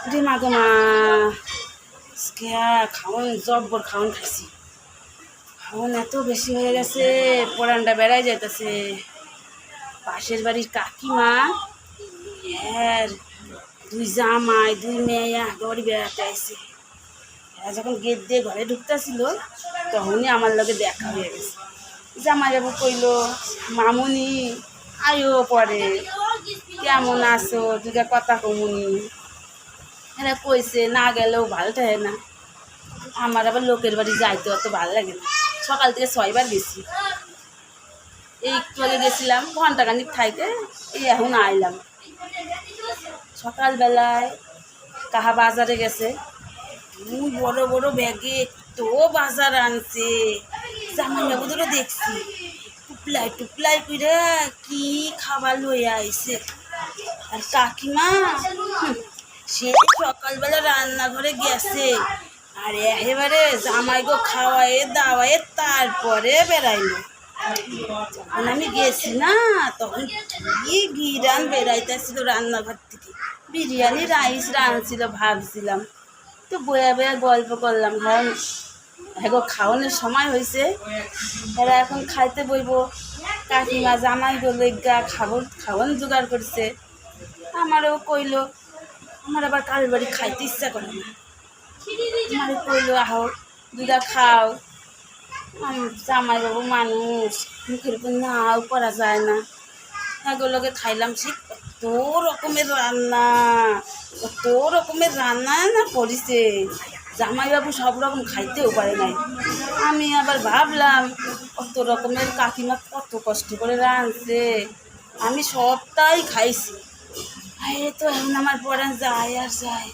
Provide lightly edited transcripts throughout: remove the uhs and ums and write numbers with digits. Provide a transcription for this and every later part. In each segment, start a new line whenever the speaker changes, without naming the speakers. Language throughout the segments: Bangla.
মা গো মা, খাওয়ান জব্বর খাওয়ান খাইছি। খাওয়ান এত বেশি হয়ে গেছে, পরানটা বেড়াই যাইতেছে। পাশের বাড়ির কাকিমা, হ্যাঁ, দুই জামাই দুই মেয়ে ঘরে বেড়াতে আসে। এরা যখন গেট দিয়ে ঘরে ঢুকতেছিল তখনই আমার লগে দেখা হয়ে গেছে। জামাই বাবু কইল, মামুনি আয়ো পরে, কেমন আছো, দুটা কথা কমুনি। এরা কইছে না গেলেও ভালো থাকে না। আমার আবার লোকের বাড়ি যাইতে অত ভালো লাগে না। সকাল থেকে 6 বার গেছি, এই একটু আগে গেছিলাম ঘন্টাখানিক থাইতে, এই এখন আইলাম। সকালবেলায় কাহা বাজারে গেছে, দুই বড় বড় ব্যাগে তো বাজার আনছে। জামাই বাবুদেরও দেখছি টুপলাই টুপলাই করে কি খাবার লইয়া আইছে। আর কাকিমা সে সকালবেলা রান্নাঘরে গেছে, আর একেবারে জামাইগো খাওয়ায়ে দাওয়ায়ে তারপরে বেড়াইলো। যখন আমি গেছি না তখন কি ঘিরান বেড়াইতেছিল রান্নাঘর থেকে। বিরিয়ানি রাইস রাঁধছিল ভাবছিলাম, তো বয়া বয়া গল্প করলাম। কারণ এখন খাওয়ানোর সময় হয়েছে, এরা এখন খাইতে বইব। কাকিমা জামাই গা খাওয়ান জোগাড় করছে। আমারও কইল, আমার আবার কারোর বাড়ি খাইতে ইচ্ছা করে না। আমারও কইল আহো দুটা খাও। জামাই বাবু মানুষ, মুখের উপর নাও করা যায় না। এগুলোকে খাইলাম, সে কত রকমের রান্না, কত রকমের রান্না না করিছে। জামাইবাবু সব রকম খাইতেও পারে নাই। আমি আবার ভাবলাম কত রকমের কাকিমা কত কষ্ট করে রাঁধছে, আমি সবটাই খাইছি। এই তো এখন আমার পরান যায় আর যায়,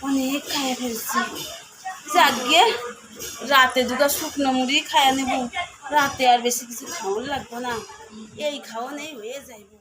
অনেক খাইয়া ফেলছি। যাকে রাতে দুটো শুকনো মুড়ি খাইয়া নেব, রাতে আর বেশি কিছু খাওয়ান লাগবো না, এই খাওয়ান এই হয়ে যাইব।